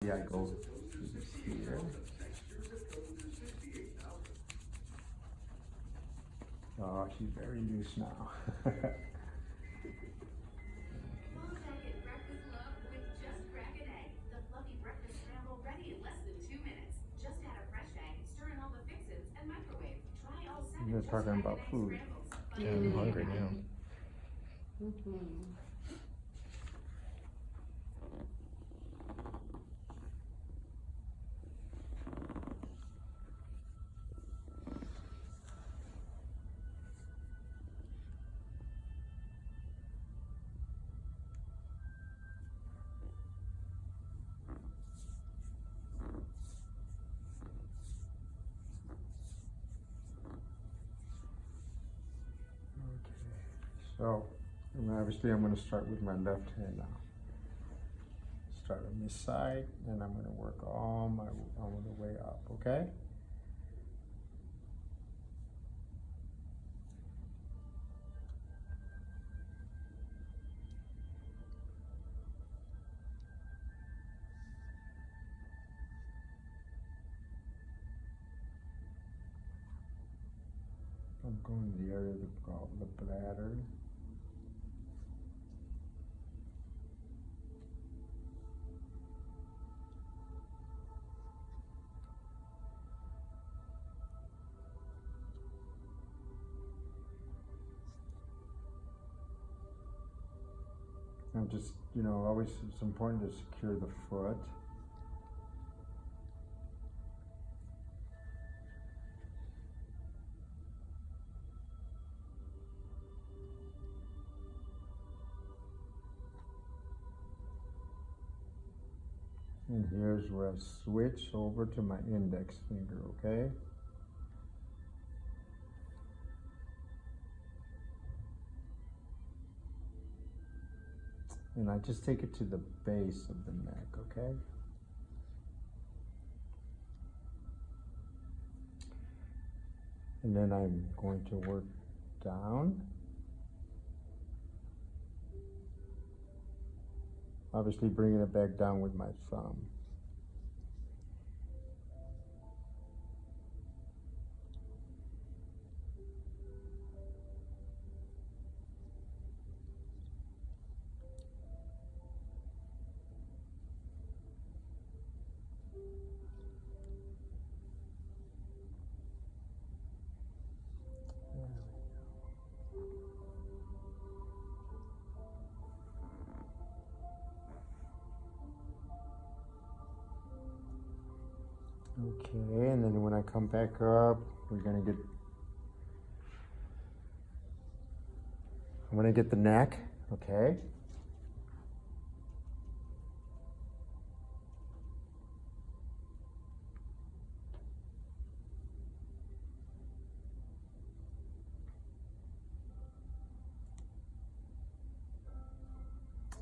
Usually I go through this here. Oh, she's very loose now. They're talking about food. Yeah, I'm hungry now. So, and obviously I'm going to start with my left hand now. Start on this side, and I'm going to work all the way up, okay? I'm going to the area of the bladder. I'm just, always it's important to secure the foot. And here's where I switch over to my index finger, okay? And I just take it to the base of the neck, okay? And then I'm going to work down. Obviously bringing it back down with my thumb. Okay, and then when I come back up, I'm gonna get the neck, okay?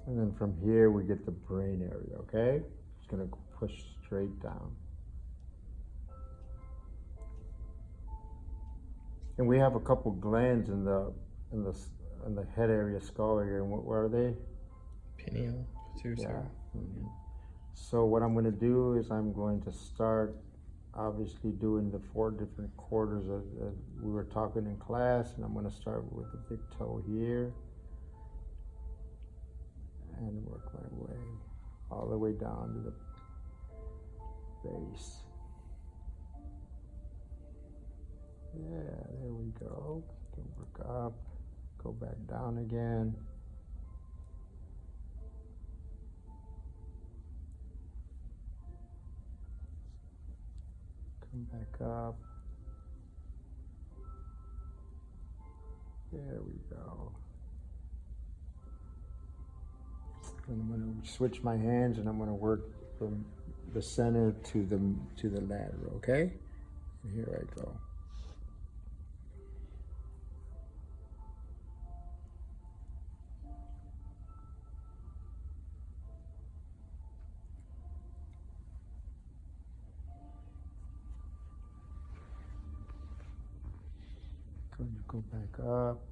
And then from here we get the brain area, okay? Just gonna push straight down. And we have a couple glands in the head area, skull area. And what are they? Pineal, pituitary. Yeah. Mm-hmm. So what I'm going to do is I'm going to start, obviously, doing the 4 different quarters as we were talking in class, and I'm going to start with the big toe here, and work my way all the way down to the base. Yeah, there we go. Can work up, go back down again. Come back up. There we go. And I'm going to switch my hands, and I'm going to work from the center to the lateral, okay? And here I go. Going to go back up.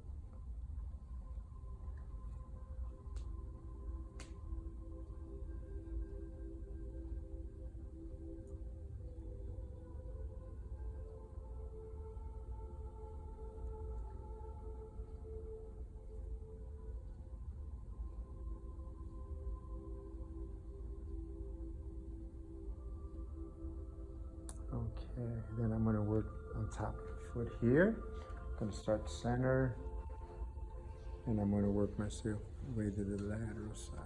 Okay, then I'm going to work on top of the foot here. I'm going to start center, and I'm going to work myself way to the lateral side.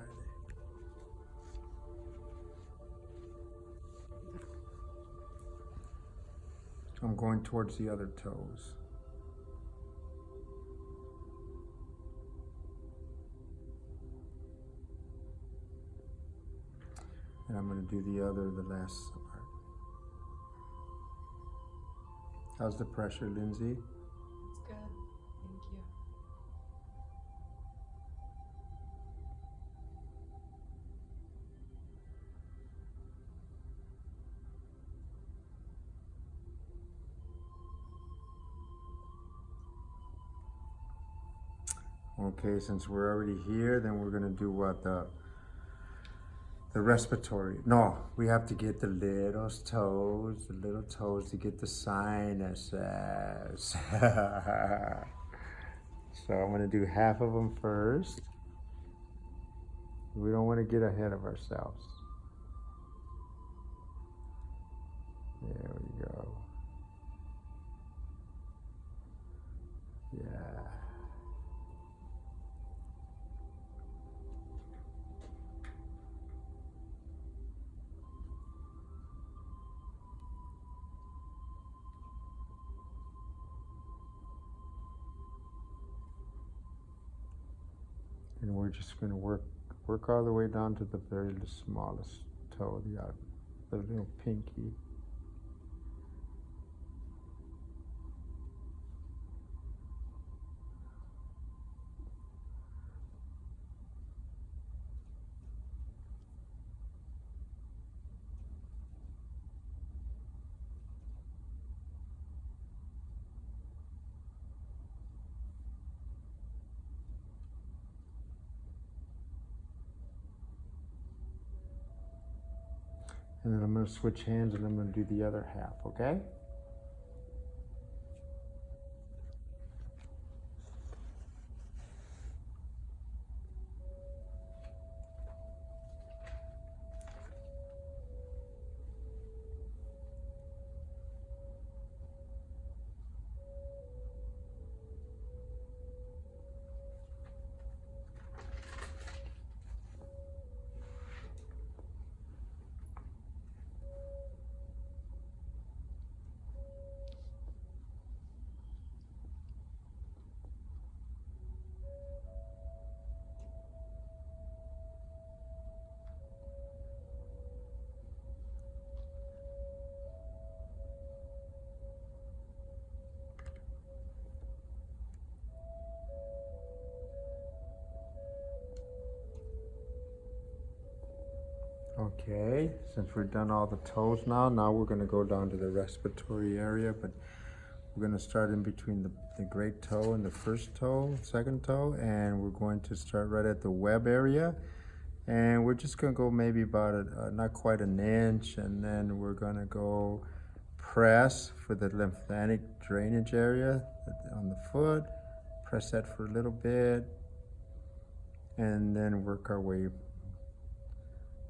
I'm going towards the other toes. And I'm going to do the last part. How's the pressure, Lindsay? It's good. Thank you. Okay, since we're already here, then we're gonna do what, the respiratory. No, we have to get the little toes to get the sinuses. So I'm gonna do half of them first. We don't want to get ahead of ourselves. There we go. Yeah. And we're just going to work all the way down to the very smallest toe, the little pinky. And then I'm going to switch hands and I'm going to do the other half, okay? Okay, since we've done all the toes now we're going to go down to the respiratory area, but we're going to start in between the great toe and the second toe, and we're going to start right at the web area. And we're just going to go maybe about not quite an inch, and then we're going to go press for the lymphatic drainage area on the foot. Press that for a little bit, and then work our way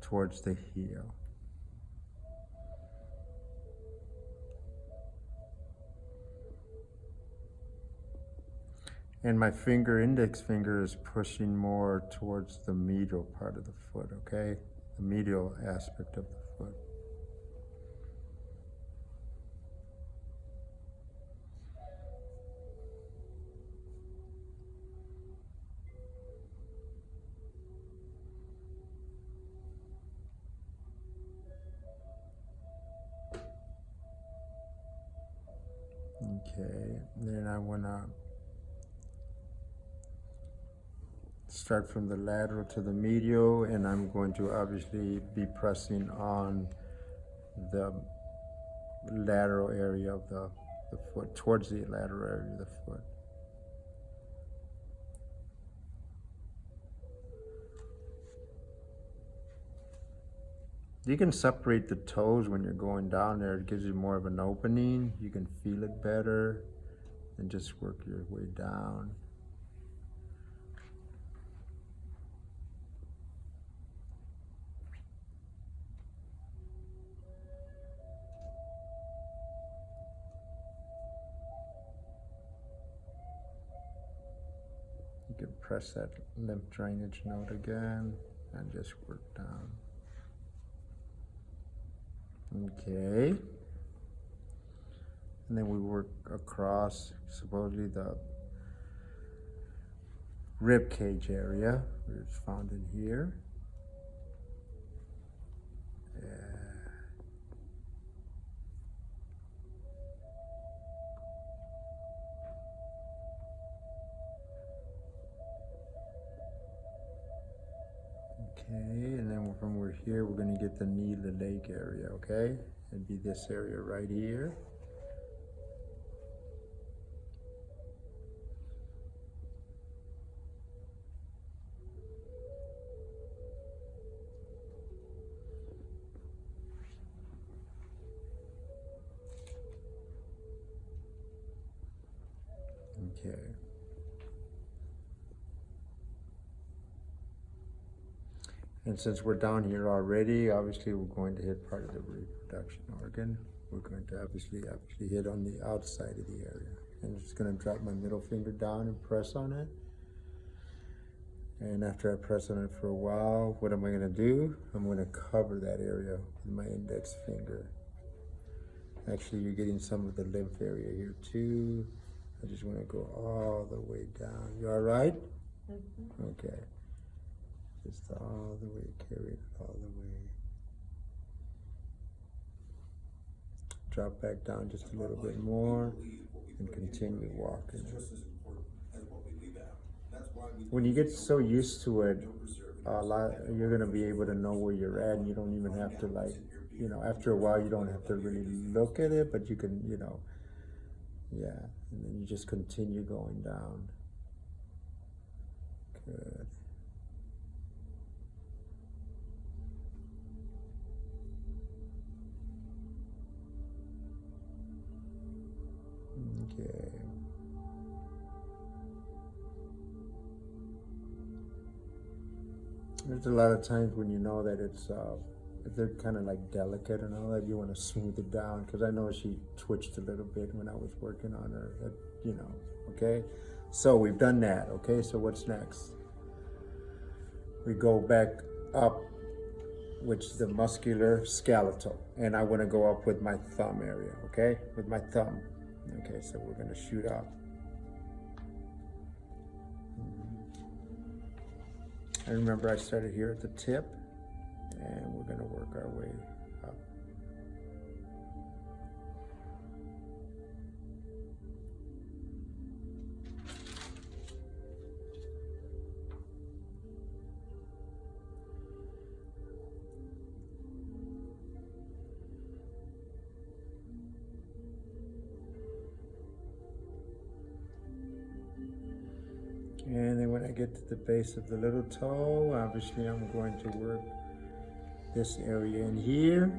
towards the heel. And my index finger is pushing more towards the medial part of the foot, okay? The medial aspect of the foot. Okay, then I want to start from the lateral to the medial, and I'm going to obviously be pressing on the lateral area of the foot, towards the lateral area of the foot. You can separate the toes when you're going down there. It gives you more of an opening. You can feel it better and just work your way down. press that lymph drainage node again and just work down. Okay. And then we work across supposedly the rib cage area, which is found in here. Okay, and then when we're here, we're going to get the knee, the leg area, okay? It'd be this area right here. Okay. And since we're down here already, obviously we're going to hit part of the reproduction organ. We're going to obviously hit on the outside of the area. And I'm just going to drop my middle finger down and press on it. And after I press on it for a while, what am I going to do? I'm going to cover that area with my index finger. Actually, you're getting some of the lymph area here too. I just want to go all the way down. You all right? Mm-hmm. Okay. Just all the way, carry it all the way. Drop back down just a little bit more and continue walking. When you get so used to it, you're going to be able to know where you're at, and you don't even have to, like, after a while you don't have to really look at it, but you can, yeah, and then you just continue going down. Good. Okay. There's a lot of times when you know that it's if they're kind of like delicate and all that, you want to smooth it down, because I know she twitched a little bit when I was working on her, okay? So we've done that, okay? So what's next? We go back up, which is the muscular skeletal, and I want to go up with my thumb area, okay? With my thumb. Okay, so we're going to shoot up. And remember, I started here at the tip, and we're going to work our way up. And then when I get to the base of the little toe, obviously I'm going to work this area in here.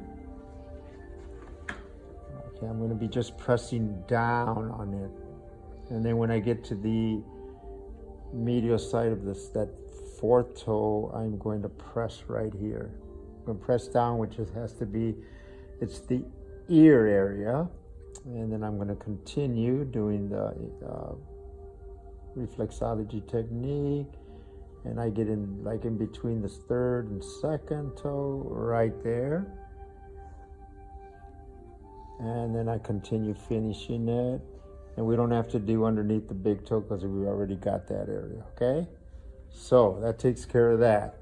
Okay, I'm going to be just pressing down on it. And then when I get to the medial side of that fourth toe, I'm going to press right here. I'm going to press down, which has to be, it's the ear area. And then I'm going to continue doing the reflexology technique, and I get in like in between this third and second toe right there, and then I continue finishing it, and we don't have to do underneath the big toe because we already got that area. Okay, so that takes care of that.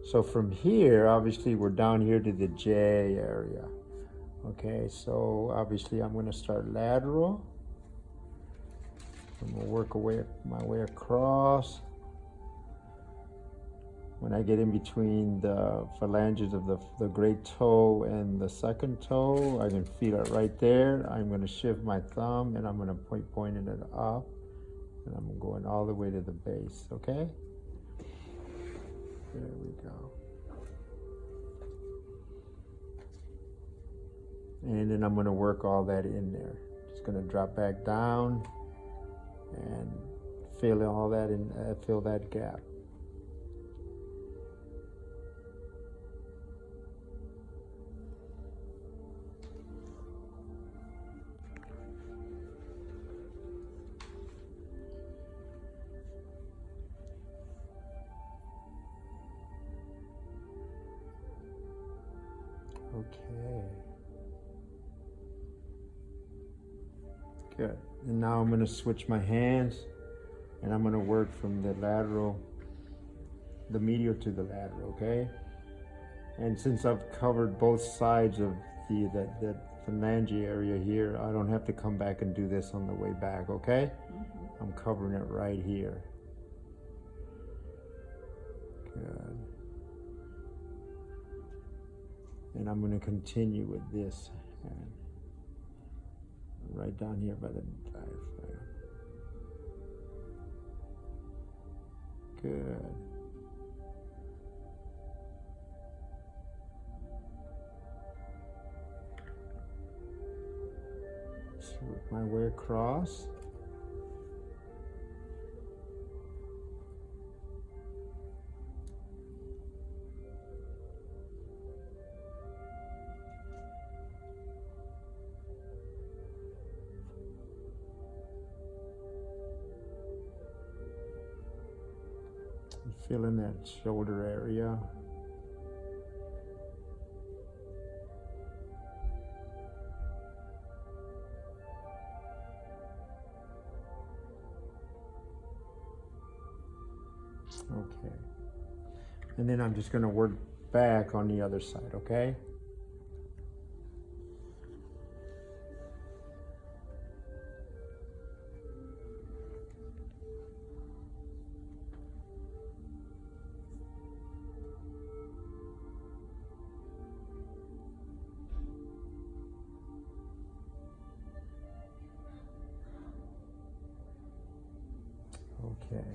So from here, obviously we're down here to the J area. Okay, so obviously I'm going to start lateral. I'm going to work my way across. When I get in between the phalanges of the great toe and the second toe, I can feel it right there. I'm going to shift my thumb, and I'm going to pointing it up, and I'm going all the way to the base, okay? There we go. And then I'm going to work all that in there. Just going to drop back down and fill all that in, fill that gap. Okay. Good. And now I'm going to switch my hands and I'm going to work from the lateral, the medial to the lateral, okay? And since I've covered both sides of the phalange area here, I don't have to come back and do this on the way back, okay? I'm covering it right here. Good. And I'm going to continue with this hand. Right down here by the diaphragm. Good. Just work my way across. Feeling that shoulder area. Okay. And then I'm just going to work back on the other side, okay? Okay.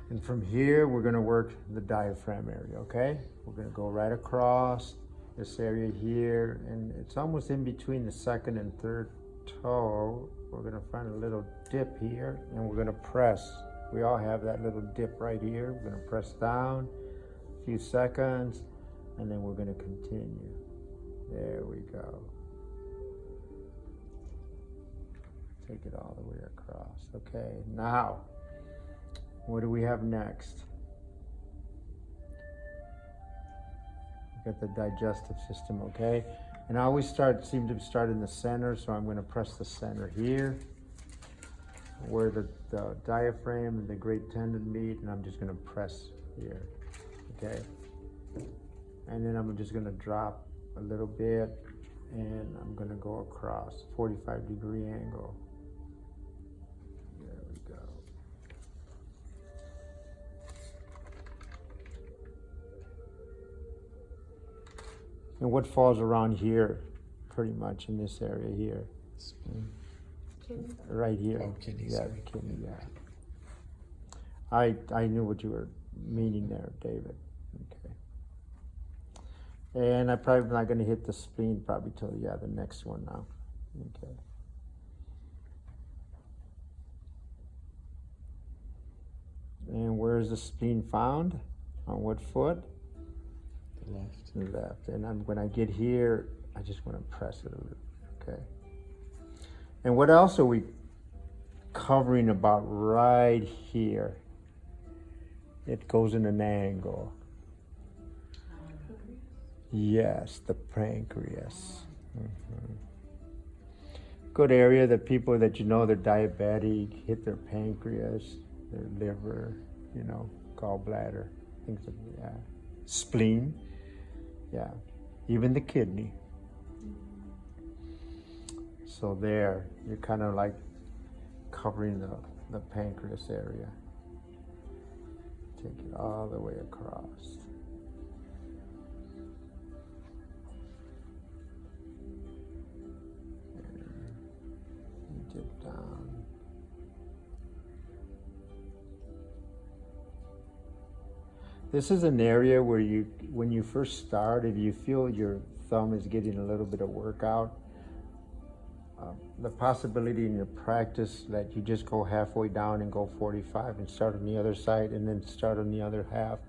And from here, we're going to work the diaphragm area, okay? We're going to go right across this area here, and it's almost in between the second and third toe. We're going to find a little dip here, and we're going to press. We all have that little dip right here. We're going to press down a few seconds, and then we're going to continue. There we go. Take it all the way across. Okay, now, what do we have next? We got the digestive system, okay? And I always seem to start in the center, so I'm going to press the center here, where the diaphragm and the great tendon meet, and I'm just going to press here, okay? And then I'm just going to drop a little bit, and I'm going to go across, 45-degree angle. There we go. And what falls around here, pretty much in this area here? Spleen. Right here. Oh, kidneys. Yeah, Sorry. kidney, yeah. I knew what you were meaning there, David. Okay. And I'm probably not going to hit the spleen probably till, the next one now. Okay. And where is the spleen found? On what foot? The left. The left. And when I get here, I just want to press it a little. Okay. And what else are we covering about right here? It goes in an angle. Yes, the pancreas. Good area that people that they're diabetic, hit their pancreas, their liver, gallbladder, things like that. Spleen, yeah, even the kidney. So there, you're kind of like covering the pancreas area. Take it all the way across. And dip down. This is an area where when you first start, if you feel your thumb is getting a little bit of workout, the possibility in your practice that you just go halfway down and go 45 and start on the other side and then start on the other half.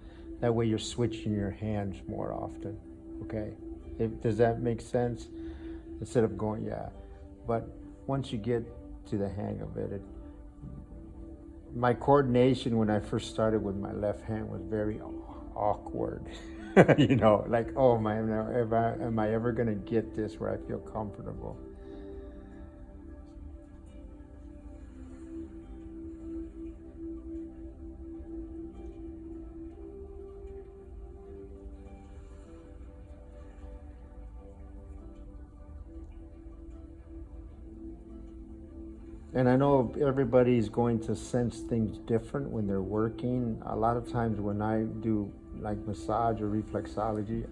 That way you're switching your hands more often, okay? Does that make sense? Instead of going, yeah. But once you get to the hang of it, my coordination when I first started with my left hand was very awkward. You know, like, oh man, am I ever gonna get this where I feel comfortable? And I know everybody's going to sense things different when they're working. A lot of times when I do like massage or reflexology,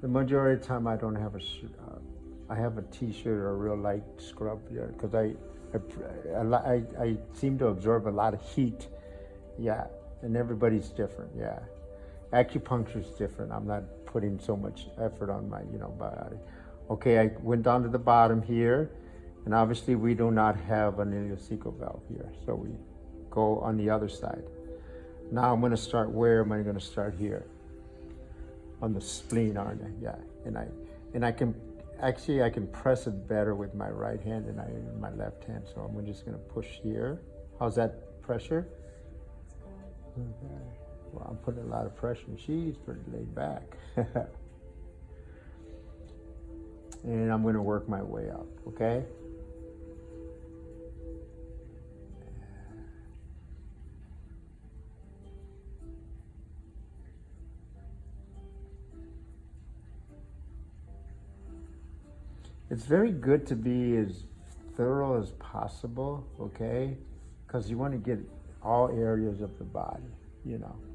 the majority of the time I don't have I have a t-shirt or a real light scrub here because I seem to absorb a lot of heat. Yeah, and everybody's different. Yeah, acupuncture is different. I'm not putting so much effort on my body. Okay, I went down to the bottom here. And obviously we do not have an ileocecal valve here, so we go on the other side. Now I'm gonna start, where am I gonna start here? On the spleen, aren't I? Yeah, and I can press it better with my right hand than I in my left hand, so I'm just gonna push here. How's that pressure? Okay. Well, I'm putting a lot of pressure, and she's pretty laid back. And I'm gonna work my way up, okay? It's very good to be as thorough as possible, okay? Because you want to get all areas of the body,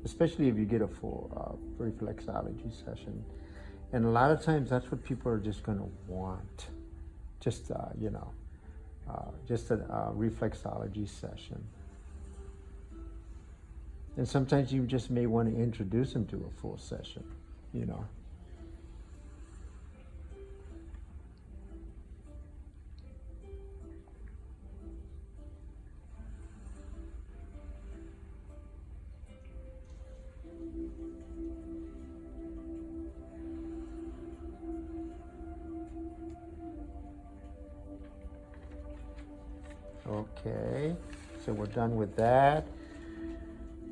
especially if you get a full reflexology session. And a lot of times that's what people are just going to want, just a reflexology session. And sometimes you just may want to introduce them to a full session, Okay, so we're done with that.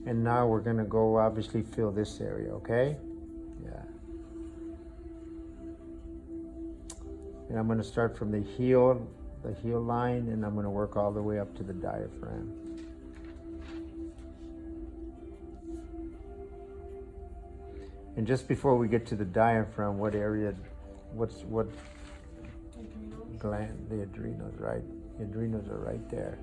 And now we're gonna go obviously fill this area, okay? Yeah. And I'm gonna start from the heel line, and I'm gonna work all the way up to the diaphragm. And just before we get to the diaphragm, what gland? The adrenals, right? The adrenals are right there.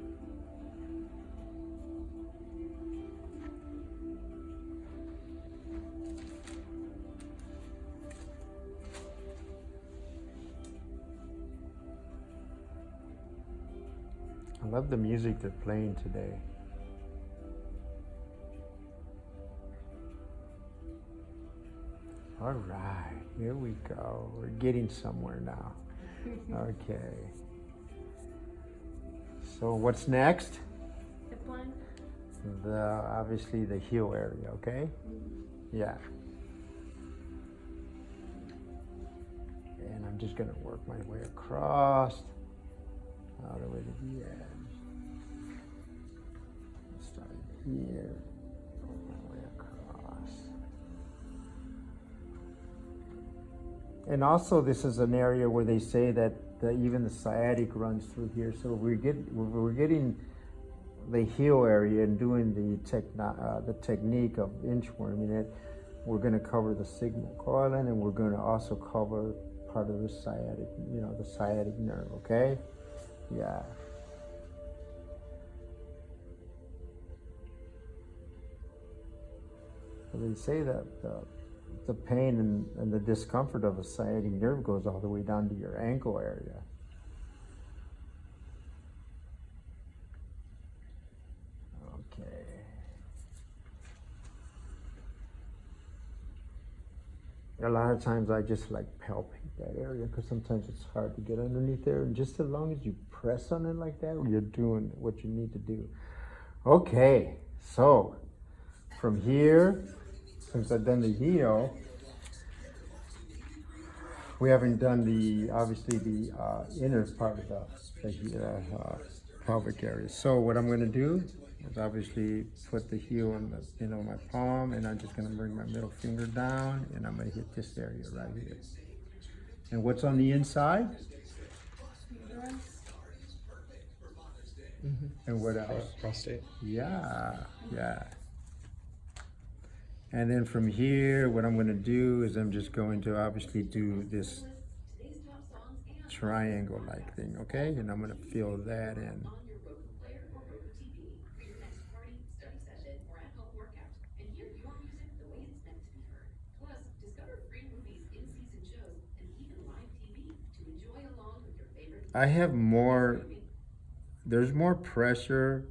I love the music they're playing today. All right, here we go. We're getting somewhere now. Okay. So what's next? Hip line? Obviously the heel area, okay? Yeah. And I'm just gonna work my way across, all the way to the edge. Start here, work my way across. And also this is an area where they say that even the sciatic runs through here. So we're getting the heel area and doing the technique of inchworming it. We're going to cover the sigmoid colon, and we're going to also cover part of the sciatic, the sciatic nerve, okay? Yeah. So they say that the pain and the discomfort of a sciatic nerve goes all the way down to your ankle area. Okay. A lot of times I just like palpate that area because sometimes it's hard to get underneath there. And just as long as you press on it like that, you're doing what you need to do. Okay, so from here, since I've done the heel, we haven't done obviously the inner part of the pelvic area. So what I'm going to do, is obviously put the heel on the, my palm, and I'm just gonna bring my middle finger down, and I'm gonna hit this area right here. And what's on the inside? And what else? Prostate. Yeah, yeah. And then from here, what I'm gonna do is I'm just going to obviously do this triangle-like thing, okay? And I'm gonna fill that in. I have more, there's more pressure,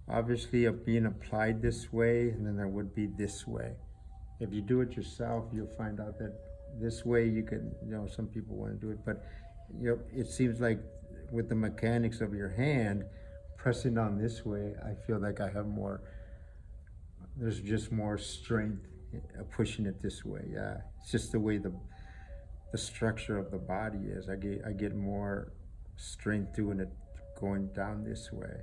obviously, of being applied this way than there would be this way. If you do it yourself, you'll find out that this way you can, some people want to do it, but it seems like with the mechanics of your hand, pressing on this way, I feel like I have more, there's just more strength pushing it this way. Yeah, it's just the way the structure of the body is. I get more strength doing it going down this way.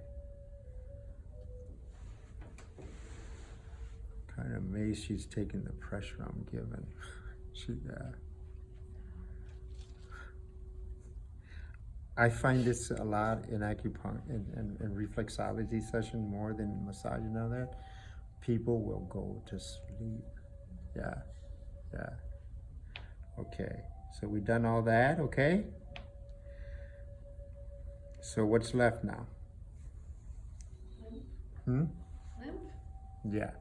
Kind of amazed she's taking the pressure I'm giving. I find this a lot in acupuncture and reflexology session more than massage and all that. People will go to sleep. Yeah. Okay, so we done all that, okay? So what's left now? Lymph? Yeah.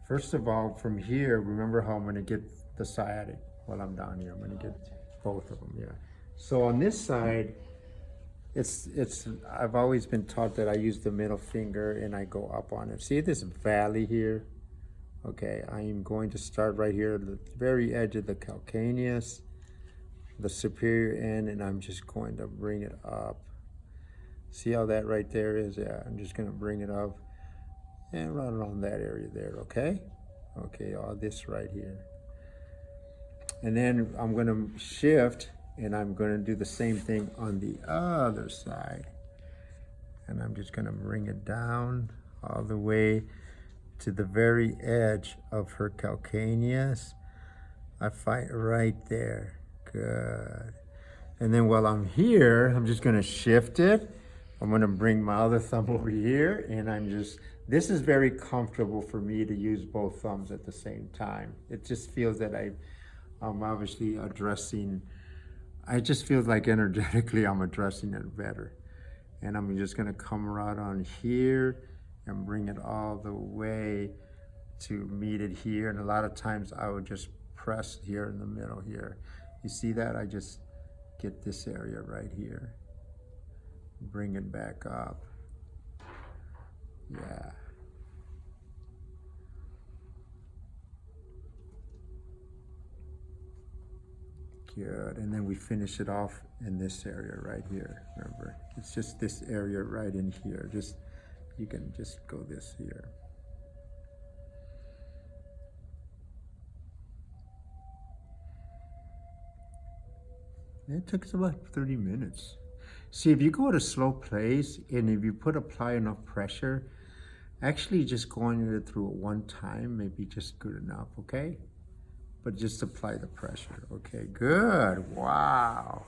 First of all, from here, remember how I'm gonna get the sciatic while I'm down here. I'm gonna get both of them, yeah. So on this side, I've always been taught that I use the middle finger and I go up on it. See this valley here? Okay, I am going to start right here at the very edge of the calcaneus, the superior end, and I'm just going to bring it up. See how that right there is? Yeah, I'm just gonna bring it up and run around that area there, okay? Okay, all this right here. And then I'm gonna shift and I'm gonna do the same thing on the other side. And I'm just gonna bring it down all the way to the very edge of her calcaneus. I fight right there, good. And then while I'm here, I'm just gonna shift it. I'm gonna bring my other thumb over here, and this is very comfortable for me to use both thumbs at the same time. It just feels that I'm obviously addressing, I just feel like energetically I'm addressing it better. And I'm just gonna come right on here and bring it all the way to meet it here. And a lot of times I would just press here in the middle here. You see that? I just get this area right here. Bring it back up. Yeah. Good, and then we finish it off in this area right here, remember? It's just this area right in here. You can just go this here. It took us about 30 minutes. See, if you go at a slow pace and if you apply enough pressure, actually just going it through at one time may be just good enough, okay? But just apply the pressure, okay? Good, wow.